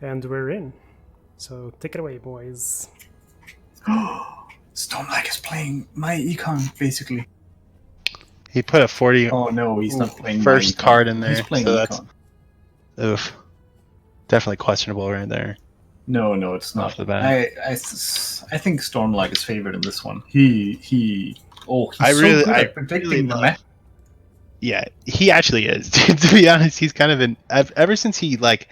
and we're in. So take it away, boys. Stormlike is playing my econ, basically. He put a 40 Oh no, he's not playing first my econ. card in there. He's playing so econ. That's oof. Definitely questionable right there. No, it's not. Off the bat. I think Stormlike is favored in this one. He's so good at predicting the match. Yeah, he actually is. To be honest, he's kind of been ever since he like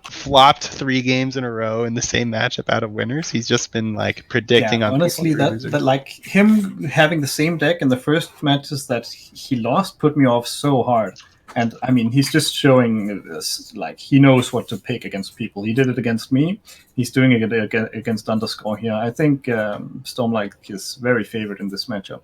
flopped 3 games in a row in the same matchup out of winners. He's just been like predicting. Yeah, on honestly, that like him having the same deck in the first matches that he lost put me off so hard. And I mean, he's just showing this, like he knows what to pick against people. He did it against me. He's doing it against Underscore here. I think Stormlike is very favored in this matchup.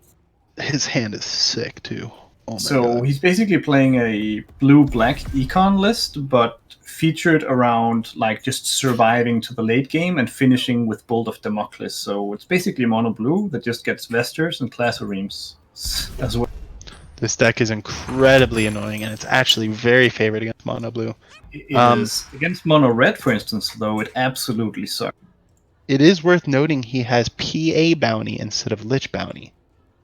His hand is sick too. Oh my so God. He's basically playing a blue-black econ list, but featured around like just surviving to the late game and finishing with Bolt of Damocles. So it's basically mono blue that just gets Vesters and Classrooms as well. This deck is incredibly annoying, and it's actually very favored against mono blue. It is. Against mono red, for instance, though, it absolutely sucks. It is worth noting he has PA bounty instead of Lich bounty,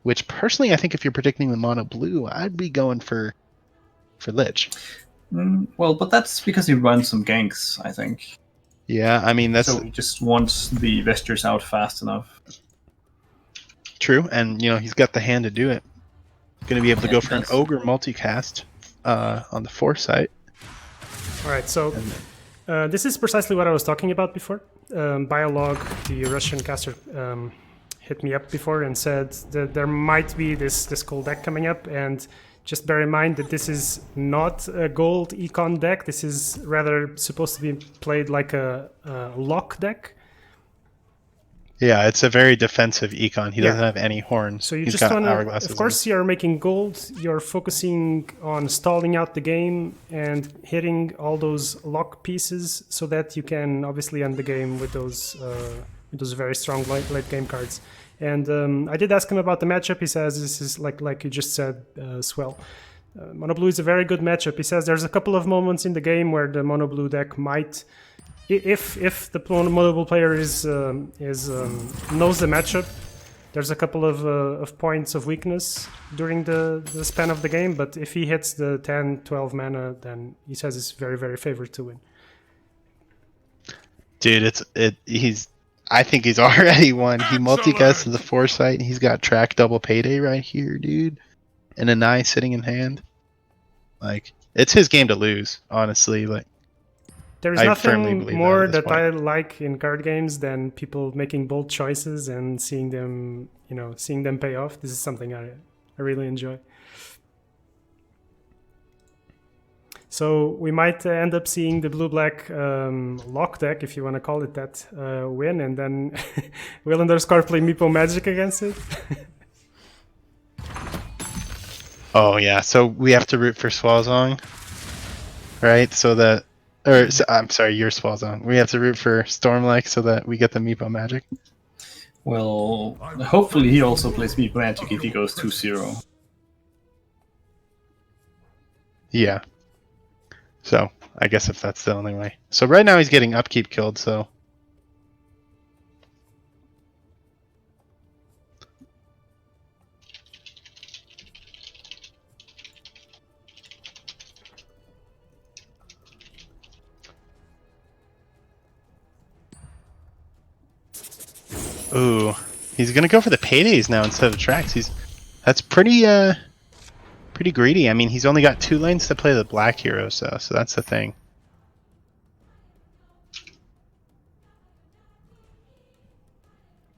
which personally I think if you're predicting the mono blue, I'd be going for Lich. Well, but that's because he runs some ganks, I think. Yeah, I mean that's so he just wants the Vesters out fast enough. True, and you know he's got the hand to do it. Going to be able to go for an Ogre multicast on the foresight. All right, so this is precisely what I was talking about before. Biolog, the Russian caster, hit me up before and said that there might be this cool deck coming up, and just bear in mind that this is not a gold econ deck. This is rather supposed to be played like a lock deck. Yeah, it's a very defensive econ. He doesn't have any horns. So you He's just got want to, of course, you're making gold. You're focusing on stalling out the game and hitting all those lock pieces so that you can obviously end the game with those very strong late game cards. And I did ask him about the matchup. He says this is like you just said, Swell. Mono blue is a very good matchup. He says there's a couple of moments in the game where the mono blue deck might. If the mono blue player knows the matchup, there's a couple of points of weakness during the span of the game. But if he hits the 10, 12 mana, then he says it's very, very favored to win. Dude, I think he's already won. He multicasts the foresight, and he's got track double payday right here, dude, and a 9 sitting in hand. Like it's his game to lose, honestly. Like. There's nothing more that I like in card games than people making bold choices and seeing them pay off. This is something I really enjoy. So we might end up seeing the blue-black lock deck, if you want to call it that, win, and then will Underscore play Meepo Magic against it? Oh yeah, so we have to root for Swalzong, right? So that. I'm sorry, your Swalzong. We have to root for Stormlike so that we get the Meepo Magic. Well, hopefully he also plays Meepo Magic if he goes 2-0. Yeah. So, I guess if that's the only way. So right now he's getting upkeep killed, so... Ooh, he's gonna go for the paydays now instead of tracks. That's pretty greedy. I mean, he's only got 2 lanes to play the black heroes, so that's the thing.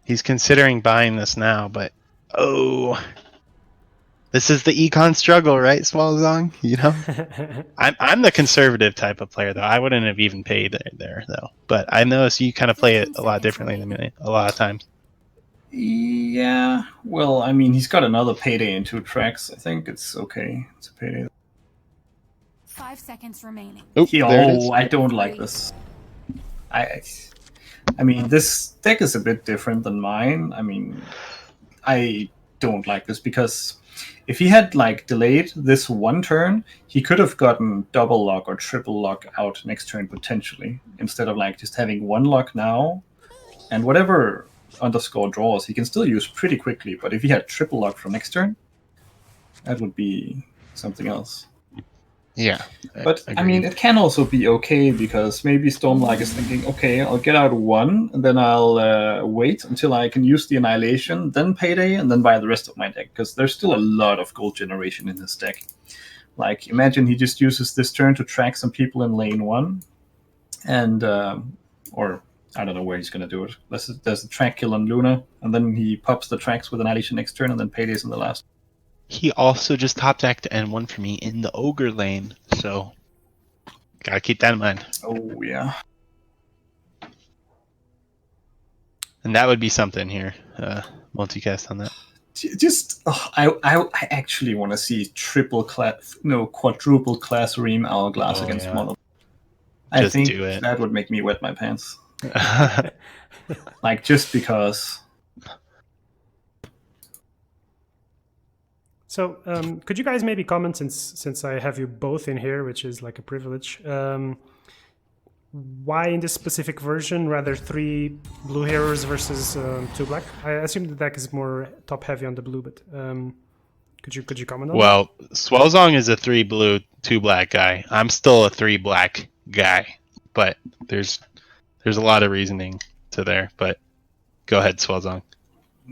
He's considering buying this now, but this is the econ struggle, right, Swalzong? You know, I'm the conservative type of player, though. I wouldn't have even paid there, though. But I notice you kind of play it a lot differently than me a lot of times. Yeah, well, I mean, he's got another payday in 2 tracks. I think it's okay. It's a payday. 5 seconds remaining. I don't like this. I mean, this deck is a bit different than mine. I mean, I don't like this, because if he had like delayed this one turn, he could have gotten double lock or triple lock out next turn potentially, instead of like just having one lock now, and whatever underscore draws he can still use pretty quickly. But if he had triple lock for next turn, that would be something else. Yeah. But I mean, it can also be okay, because maybe Stormlike is thinking, okay, I'll get out one, and then I'll wait until I can use the Annihilation, then Payday, and then buy the rest of my deck, because there's still a lot of gold generation in his deck. Like, imagine he just uses this turn to track some people in lane 1, and or I don't know where he's going to do it. There's the track kill on Luna, and then he pops the tracks with Annihilation next turn, and then Paydays in the last. He also just top decked N1 for me in the Ogre lane, so gotta keep that in mind. Oh, yeah. And that would be something here. Multicast on that. Just, I actually want to see quadruple class Ream Hourglass against Mono. I Just think do it. that would make me wet my pants. Like, just because. So, could you guys maybe comment, since I have you both in here, which is like a privilege, why in this specific version rather 3 blue heroes versus 2 black? I assume the deck is more top heavy on the blue, but could you comment on that? Well, Swellzong is a 3 blue, 2 black guy. I'm still a 3 black guy, but there's a lot of reasoning to there. But go ahead, Swellzong.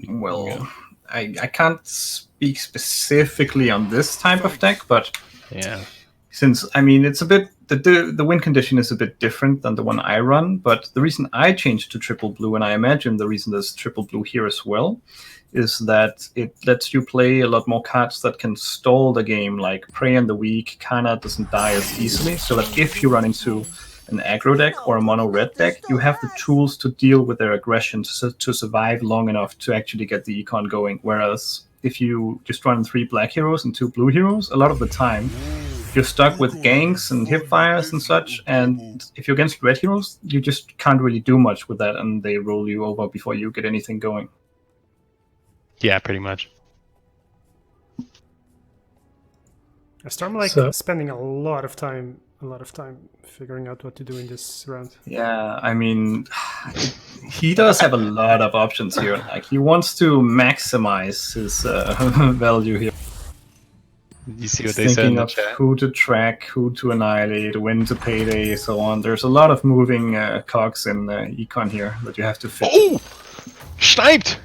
Well, I can't speak specifically on this type of deck, but yeah, since I mean it's a bit the win condition is a bit different than the one I run, but the reason I changed to triple blue, and I imagine the reason there's triple blue here as well, is that it lets you play a lot more cards that can stall the game, like Prey and the Weak. Kana doesn't die as easily, so that if you run into an aggro deck or a mono red deck, you have the tools to deal with their aggression to survive long enough to actually get the econ going. Whereas if you just run 3 black heroes and 2 blue heroes, a lot of the time you're stuck with ganks and hipfires and such, and if you're against red heroes, you just can't really do much with that, and they roll you over before you get anything going. Yeah, pretty much. Stormlike spending a lot of time figuring out what to do in this round. Yeah, I mean, he does have a lot of options here. Like, he wants to maximize his value here. You see what He's they said in thinking the of chat? who to track, who to annihilate, when to Payday, so on. There's a lot of moving cogs in econ here that you have to fit. Oh! Sniped!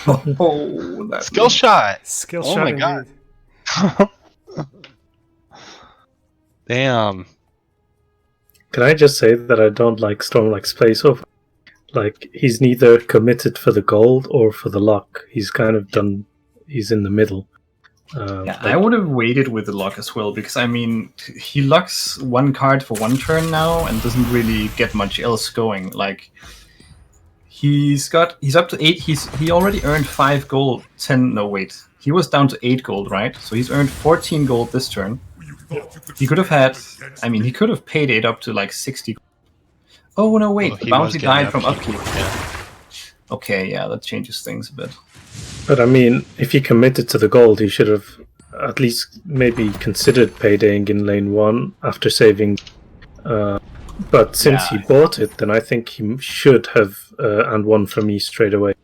Oh, that Skill shot! Skill Oh shot my indeed. god. Damn. Can I just say that I don't like Stormlike's play so far? Like, he's neither committed for the gold or for the lock. He's kind of done. He's in the middle. Yeah, I would have waited with the lock as well, because I mean, he locks one card for one turn now and doesn't really get much else going. Like, he's up to 8. He already earned 5 gold. 10. No, wait. He was down to 8 gold, right? So he's earned 14 gold this turn. He could have had. I mean, he could have paid it up to like 60. Oh no, wait. The bounty died from upkeep. Yeah. Okay, yeah, that changes things a bit. But I mean, if he committed to the gold, he should have at least maybe considered paydaying in lane 1 after saving. But since he bought it, then I think he should have and won for me straight away.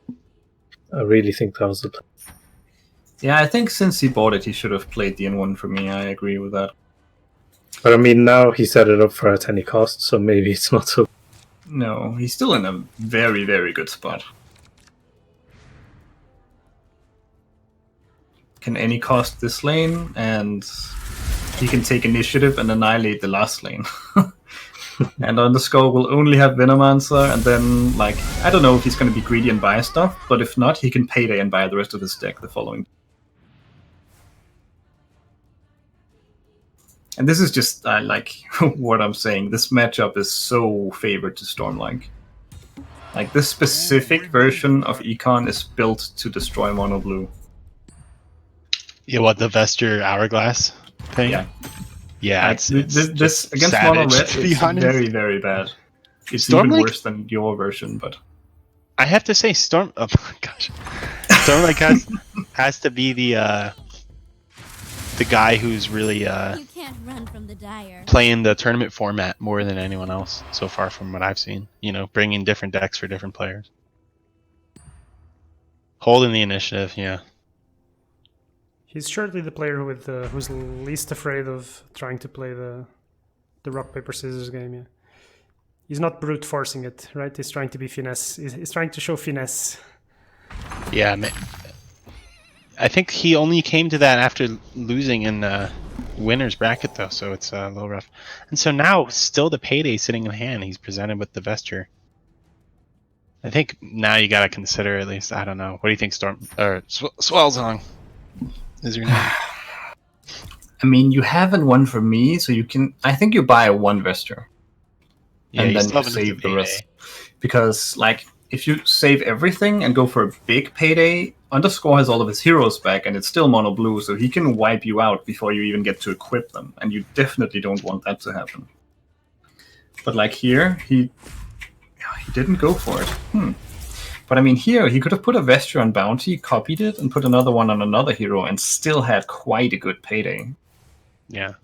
I really think that was the plan. Yeah, I think since he bought it, he should have played the N1 for me. I agree with that. But I mean, now he set it up for at any cost, so maybe it's not so. No, he's still in a very, very good spot. Can any cost this lane, and he can take initiative and annihilate the last lane. And Underscore will only have Venomancer, and then, like, I don't know if he's going to be greedy and buy stuff, but if not, he can Payday and buy the rest of his deck the following. And this is just, like, what I'm saying. This matchup is so favored to Stormlike. Like, this specific version of Econ is built to destroy Mono Blue. Yeah, what, the Vesture Hourglass thing? Yeah. Yeah, Like, it's this against savage, Mono Red, to be it's honest. very, very bad. It's Stormlike? even worse than your version, but... I have to say, oh my gosh, Stormlike has to be the guy who's really You can't run from the dire. playing the tournament format more than anyone else so far from what I've seen. You know, bringing different decks for different players. Holding the initiative, yeah. He's surely the player with who's least afraid of trying to play the rock paper scissors game. Yeah, he's not brute forcing it, right? He's trying to be finesse. He's trying to show finesse. Yeah, I think he only came to that after losing in winner's bracket, though, so it's a little rough. And so now, still the payday sitting in hand. He's presented with the vesture. I think now you gotta consider at least. I don't know. What do you think, Swellsong is your name? I mean, you haven't one for me, so you can. I think you buy one vesture, Yeah, and you then still you have save another the rest. Because, like, if you save everything and go for a big payday, Underscore has all of his heroes back, and it's still mono blue, so he can wipe you out before you even get to equip them, and you definitely don't want that to happen. But like here, he didn't go for it. But I mean, here he could have put a vesture on bounty, copied it, and put another one on another hero, and still had quite a good payday. Yeah.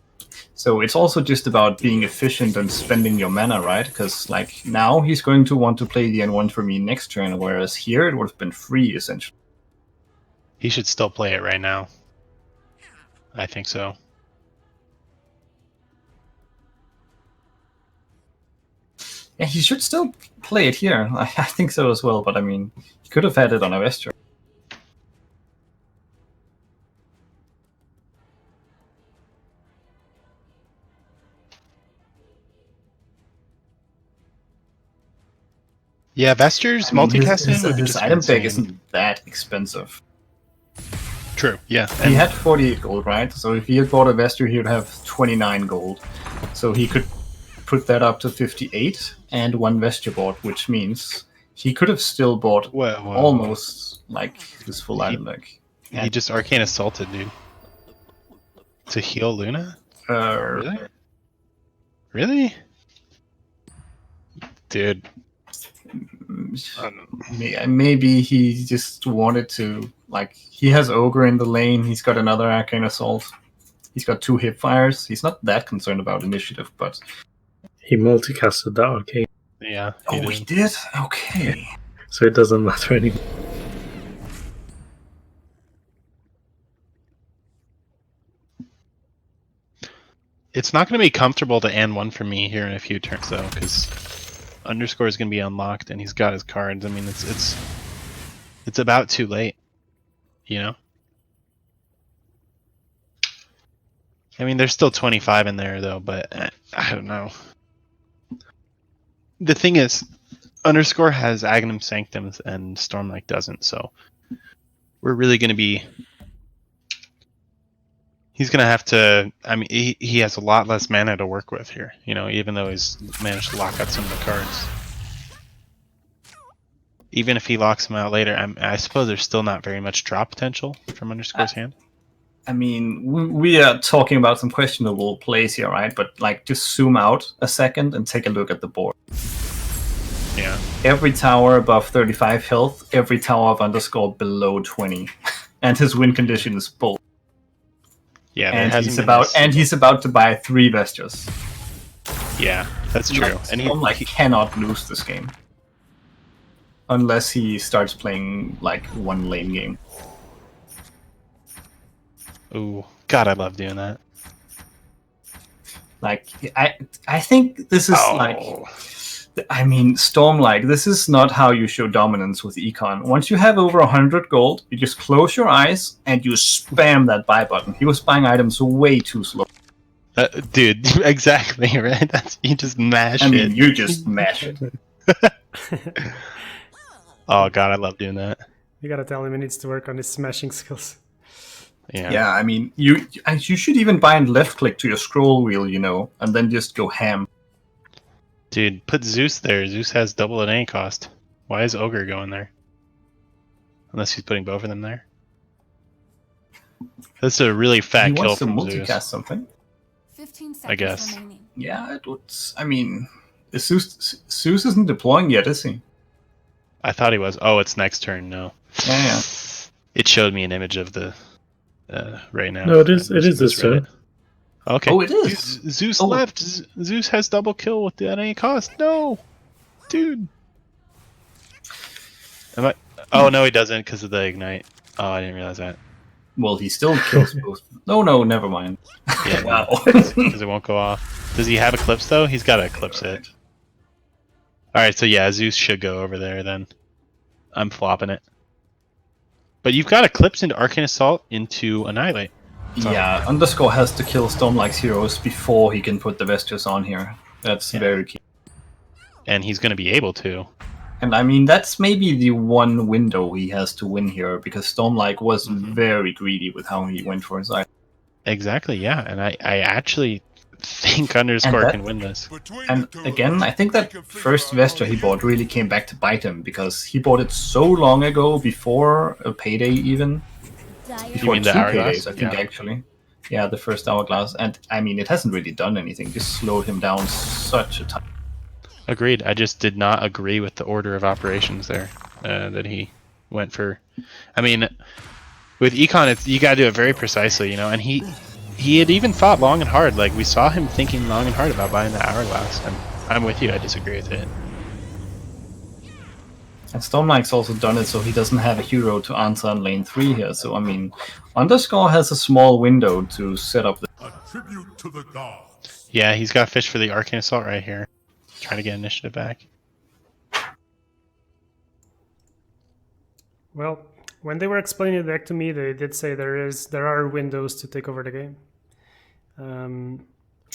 So it's also just about being efficient and spending your mana, right? Because like now he's going to want to play the N1 for me next turn, whereas here it would have been free essentially. He should still play it right now. I think so. Yeah, he should still play it here. I think so as well, but I mean, he could have had it on a vesture. Yeah, Vestures I mean, multicasting would be his just item insane. bag isn't that expensive. True, yeah. He had 48 gold, right? So if he had bought a vesture, he would have 29 gold. So he could put that up to 58 and one vesture bought, which means he could have still bought Whoa. almost like his full item bag. He just arcane assaulted, dude. To heal Luna? Really? Really? Dude. Maybe he just wanted to, like, he has Ogre in the lane, he's got another Arcane Assault, he's got 2 hip fires, he's not that concerned about initiative, but... He multicasted that arcane, Yeah. he did? Okay. so it doesn't matter anymore. It's not going to be comfortable to end one for me here in a few turns, though, because Underscore is going to be unlocked and he's got his cards. I mean, it's about too late, you know? I mean, there's still 25 in there, though, but I don't know. The thing is, Underscore has Agnum Sanctums and Stormlike doesn't, so we're really going to be... He's going to have to... I mean, he has a lot less mana to work with here, you know, even though he's managed to lock out some of the cards. Even if he locks them out later, I suppose there's still not very much drop potential from Underscore's hand. I mean, we are talking about some questionable plays here, right? But, like, just zoom out a second and take a look at the board. Yeah. Every tower above 35 health, every tower of Underscore below 20. And his win condition is bull. Yeah, And he's about to buy 3 vestures. Yeah, that's true. Like, And he cannot lose this game. Unless he starts playing, like, one lane game. Ooh, God, I love doing that. Like, I think this is, I mean, Stormlike, this is not how you show dominance with Econ. Once you have over 100 gold, you just close your eyes and you spam that buy button. He was buying items way too slow. Dude, exactly, right? You just mash it. I mean, you just mash it. Oh, God, I love doing that. You gotta tell him he needs to work on his smashing skills. Yeah, I mean, you should even bind left click to your scroll wheel, you know, and then just go ham. Dude, put Zeus there. Zeus has double an A cost. Why is Ogre going there? Unless he's putting both of them there. That's a really fat kill from Zeus. He wants to multicast something. 15 seconds I guess. remaining. Yeah, it would. I mean, Zeus isn't deploying yet, is he? I thought he was. Oh, it's next turn. No. Yeah. It showed me an image of the right now. No, it is this misread turn. Okay. Oh, it is. Zeus Oh. left. Zeus has double kill with the at any cost. No, dude. Am I? Oh no, he doesn't because of the ignite. Oh, I didn't realize that. Well, he still kills both. No, never mind. Yeah, Wow. because it won't go off. Does he have Eclipse though? He's got to Eclipse it. All right, so yeah, Zeus should go over there then. I'm flopping it. But you've got Eclipse into Arcane Assault into Annihilate. Yeah, Underscore has to kill Stormlike's heroes before he can put the Vestures on here. That's very key. And he's going to be able to. And I mean, that's maybe the one window he has to win here, because Stormlike was very greedy with how he went for his eye. Exactly, yeah. And I actually think Underscore can win this. And again, I think that first Vesture he bought really came back to bite him, because he bought it so long ago, before a payday even. Dire Before mean the 2 Hourglass? paydays, I think, Yeah. actually. Yeah, the first Hourglass. And I mean, it hasn't really done anything, just slowed him down such a time. Agreed. I just did not agree with the order of operations there that he went for. I mean, with Econ, you gotta do it very precisely, you know. And he had even thought long and hard. Like we saw him thinking long and hard about buying the Hourglass. And I'm with you. I disagree with it. And Stormlike's also done it so he doesn't have a hero to answer on lane 3 here. So I mean, Underscore has a small window to set up the... A tribute to the gods. Yeah, he's got fish for the Arcane Assault right here. Trying to get initiative back. Well, when they were explaining the deck to me, they did say there are windows to take over the game.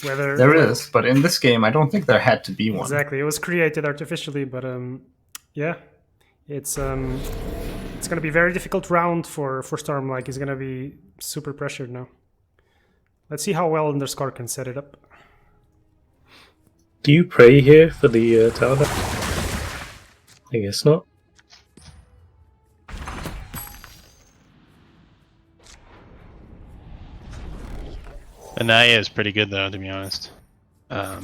There is, but in this game, I don't think there had to be one. Exactly, it was created artificially, but yeah, it's going to be a very difficult round for Stormlike. He's going to be super pressured now. Let's see how well Underscore can set it up. Do you pray here for the tower? I guess not. Anaya is pretty good though, to be honest. I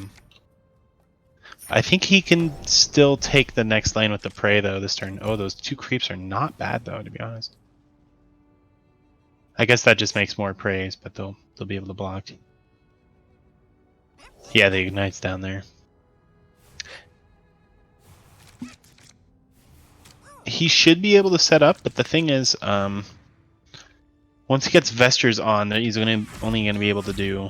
think he can still take the next lane with the prey though this turn. Oh, those 2 creeps are not bad though, to be honest. I guess that just makes more preys, but they'll be able to block. Yeah, the ignite's down there. He should be able to set up, but the thing is, once he gets Vestures on, he's only going to be able to do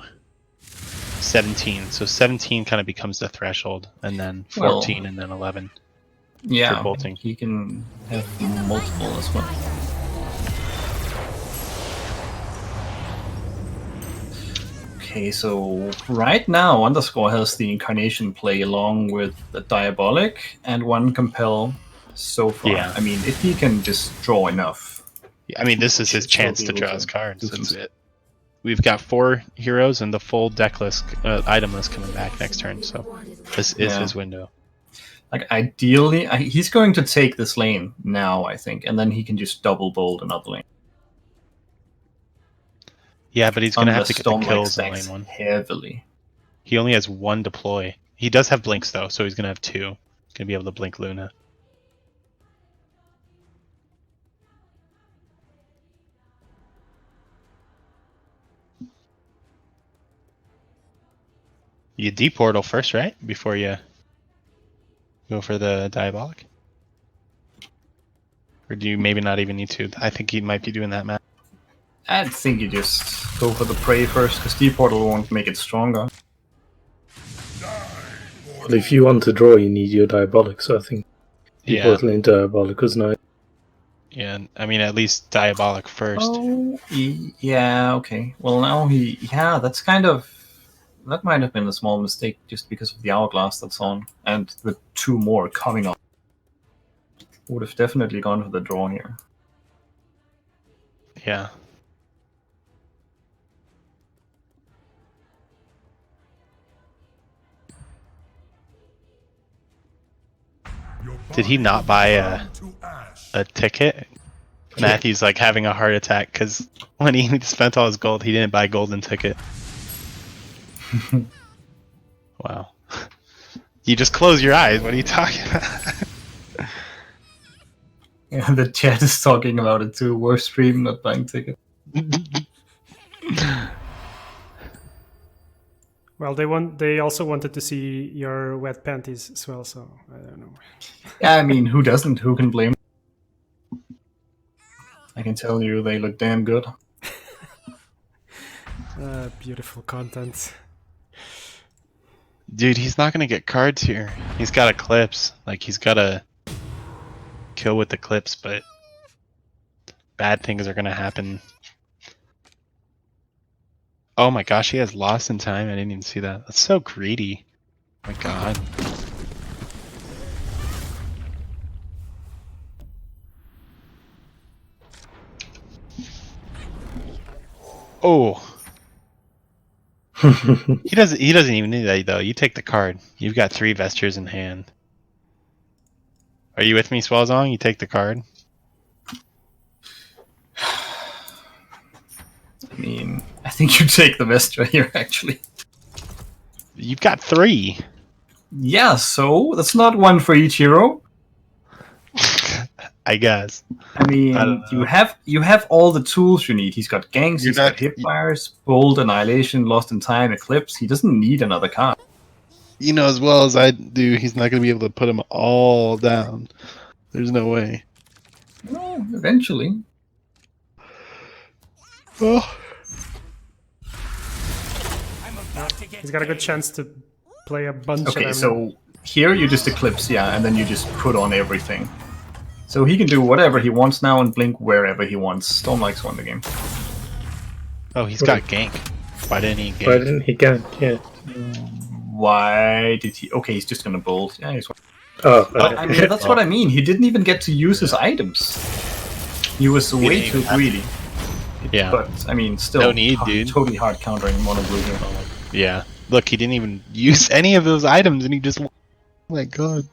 17. So 17 kind of becomes the threshold, and then 14, and then 11. Yeah, for bolting. he can have multiple as well. Okay, so right now Underscore has the Incarnation play along with the Diabolic and 1 Compel so far. Yeah. I mean, if he can just draw enough. I mean, this is his Should chance be to able draw to his cards. do That's some- it. We've got 4 heroes and the full deck list, item list coming back next turn, so this is Yeah. his window. Like, ideally, he's going to take this lane now, I think, and then he can just double bold another lane. Yeah, but he's going to have to Unless get the Stormlight kills in stacks lane 1. heavily. He only has 1 deploy. He does have blinks though, so he's going to have 2. He's going to be able to blink Luna. You deportal first, right? Before you go for the Diabolic? Or do you maybe not even need to? I think he might be doing that, Matt. I think you just go for the prey first, because Deportal won't make it stronger. Well, if you want to draw, you need your Diabolic, so I think Yeah. Portal in Diabolic was nice. Yeah, I mean, at least Diabolic first. Oh, yeah, okay. Well, now yeah, that's kind of... That might have been a small mistake, just because of the Hourglass that's on, and the 2 more coming on. Would have definitely gone for the draw here. Yeah. Did he not buy a ticket? Matthew's like having a heart attack because when he spent all his gold, he didn't buy golden ticket. Wow. You just close your eyes. What are you talking about? Yeah, the chat is talking about it too. Worst stream, not buying ticket. Well, they also wanted to see your wet panties as well, so I don't know. Yeah, I mean, who doesn't? Who can blame? I can tell you, they look damn good. Beautiful content. Dude, he's not gonna get cards here. He's got Eclipse. Like, he's got to kill with Eclipse, but bad things are gonna happen. Oh my gosh, he has Lost in Time. I didn't even see that. That's so greedy. Oh my god. Oh. He doesn't even need that though. You take the card. You've got 3 Vestures in hand. Are you with me, Swalzong? You take the card. I mean, I think you take the Vestra here, actually. You've got 3. Yeah, so that's not one for each hero. I guess. I mean, I don't know. you have all the tools you need. He's got ganks, You're he's got not- hipfires, bold, annihilation, lost in time, eclipse. He doesn't need another card. You know as well as I do, he's not going to be able to put them all down. There's no way. Well, eventually. Oh. He's got a good chance to play a bunch of Okay, them. so here you just eclipse, yeah, and then you just put on everything. So he can do whatever he wants now and blink wherever he wants. Stormlike's won the game. Oh, he's got gank. Why didn't he gank? Why didn't he gank? Yeah. Why did he? Okay, he's just gonna bolt. Yeah, he's. Oh, But, I mean, that's what I mean. He didn't even get to use his items. He was way didn't too even have greedy. Yeah. But I mean, still, No need, dude. Totally hard countering mono blue here. Yeah. Look, he didn't even use any of those items, and he just. Oh my god.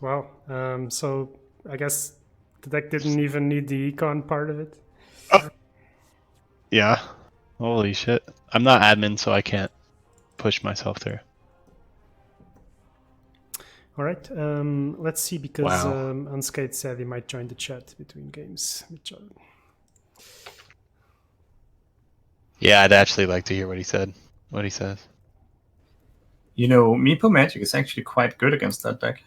Wow. So I guess the deck didn't even need the econ part of it. Yeah. Holy shit. I'm not admin, so I can't push myself there. All right. Let's see, because Wow. Unscathed said he might join the chat between games. Yeah, I'd actually like to hear what he said. What he says. You know, Meepo Magic is actually quite good against that deck.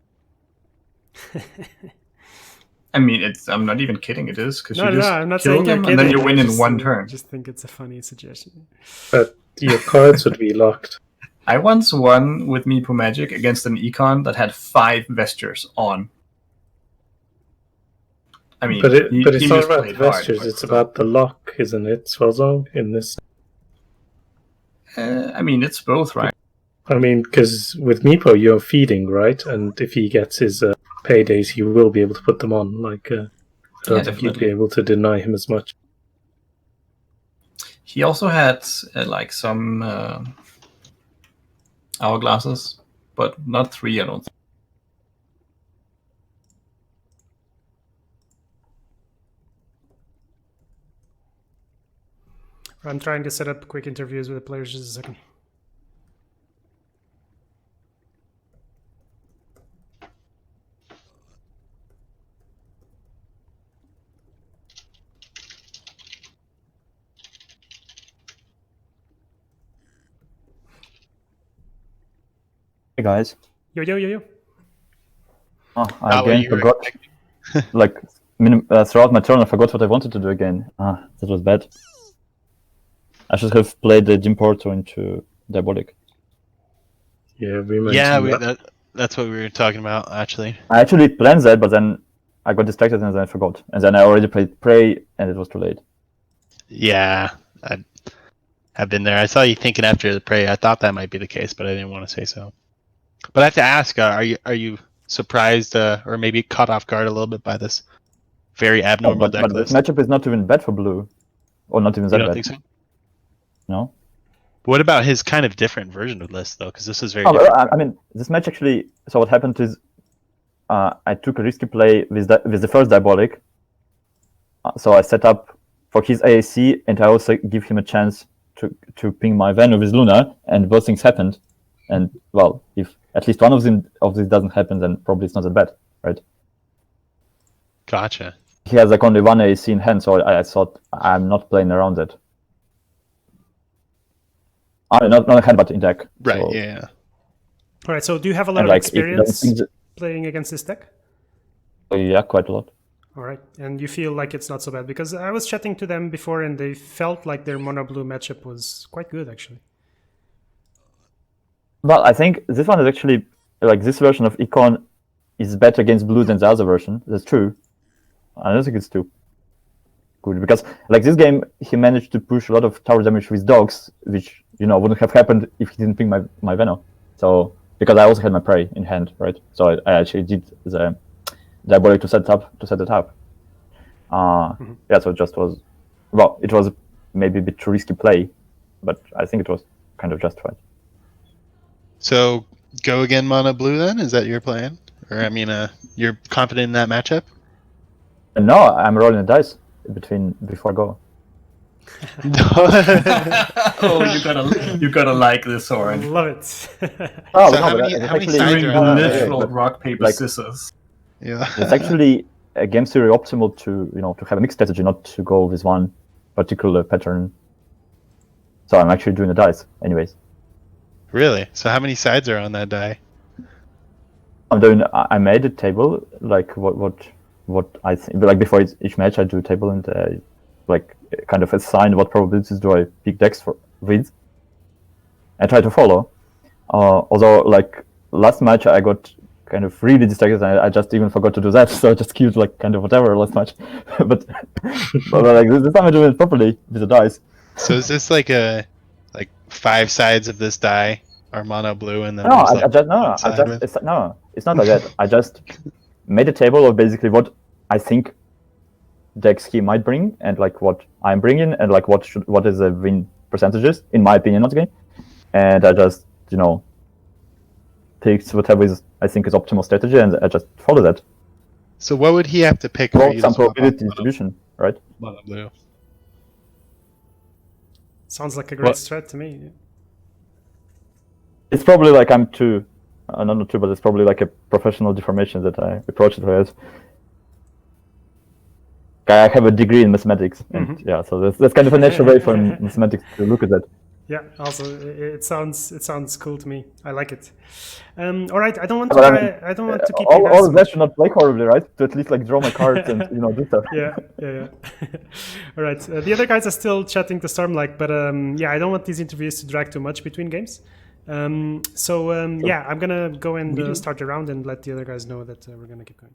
I mean, I'm not even kidding. It is because No, you just I'm not kill saying you're them kidding. and then you win I in just, one turn. just think it's a funny suggestion. But your cards would be locked. I once won with Meepo Magic against an econ that had 5 Vestures on. I mean, But it's he not just about played the hard, vestures, but it's still. about the lock, isn't it, Swalzong, in this? I mean, it's both, right? I mean, because with Meepo, you're feeding, right? And if he gets his paydays, he will be able to put them on. Like, I don't think you'd be definitely. able to deny him as much. He also had like some hourglasses, but not 3, I don't think. I'm trying to set up quick interviews with the players. Just a second. Hey guys. Yo, yo, yo, yo. Oh, I Not what again you were forgot. Like throughout my turn, I forgot what I wanted to do again. That was bad. I should have played the Jim Porto into Diabolic. Yeah, we mentioned Yeah, that. that's what we were talking about, actually. I actually planned that, but then I got distracted and then I forgot. And then I already played Prey, and it was too late. Yeah, I've been there. I saw you thinking after the prey. I thought that might be the case, but I didn't want to say so. But I have to ask: are you surprised or maybe caught off guard a little bit by this very abnormal but deck this list? matchup is not even bad for blue. Or not even that You don't bad. think so? No? What about his kind of different version of list though? Because this is very Oh, different. well, I mean, this match actually. So what happened is, I took a risky play with the first Diabolic. So I set up for his AAC, and I also give him a chance to ping my Venom with Luna, and both things happened. And well, if at least one of these doesn't happen, then probably it's not that bad, right? Gotcha. He has like only one AC in hand, so I thought I'm not playing around it. Not in hand, but in deck. Right. So, Yeah. All right. So do you have a lot and of like if you don't experience think playing against this deck? yeah, quite a lot. All right, and you feel like it's not so bad because I was chatting to them before, and they felt like their mono blue matchup was quite good actually. Well, I think this one is actually like this version of Econ is better against blue than the other version. That's true. I don't think it's too good because like this game he managed to push a lot of tower damage with dogs, which wouldn't have happened if he didn't ping my Venom. So because I also had my prey in hand, right? So I actually did the diabolic to set it up. Yeah, so it just was it was maybe a bit too risky play, but I think it was kind of justified. So go again mono blue then? Is that your plan? Or I mean, you're confident in that matchup? And no, I'm rolling the dice before go. Oh, you gotta like this, I Oren. love it. Oh, So no, how but many it's sides actually are on that? Literal rock paper like- scissors. Yeah. it's actually a game theory optimal to have a mixed strategy, not to go with one particular pattern. So I'm actually doing the dice, anyways. Really? So how many sides are on that die? I made a table like what I think like before each match I do a table and like kind of assign what probabilities do I pick decks with. I try to follow. Although like last match I got kind of really distracted and I just even forgot to do that, so I just queued like kind of whatever last match. but like this time I do it properly with the dice. So is this like 5 sides of this die are mono blue and then No, there's, like, one side with- it's not like that. I just made a table of basically what I think decks he might bring and like what I'm bringing and like what is the win percentages in my opinion on the game, and I just picked whatever I think is optimal strategy and I just follow that. So what would he have to pick for Well, you some to swap probability mono- distribution, right? mono blue? Sounds like a great strat to me. It's probably like I'm too, not too, but it's probably like a professional deformation that I approach it with. I have a degree in mathematics, and yeah, so that's kind of a natural way for mathematics to look at that. Yeah, also it sounds cool to me. I like it. All right, I don't want But to. I don't want to keep you guys all so of that much. should not play horribly, right? To at least like draw my cards and do stuff. Yeah. All right. The other guys are still chatting to Stormlike, but yeah, I don't want these interviews to drag too much between games. Yeah, I'm gonna go and start the round and let the other guys know that we're gonna keep going.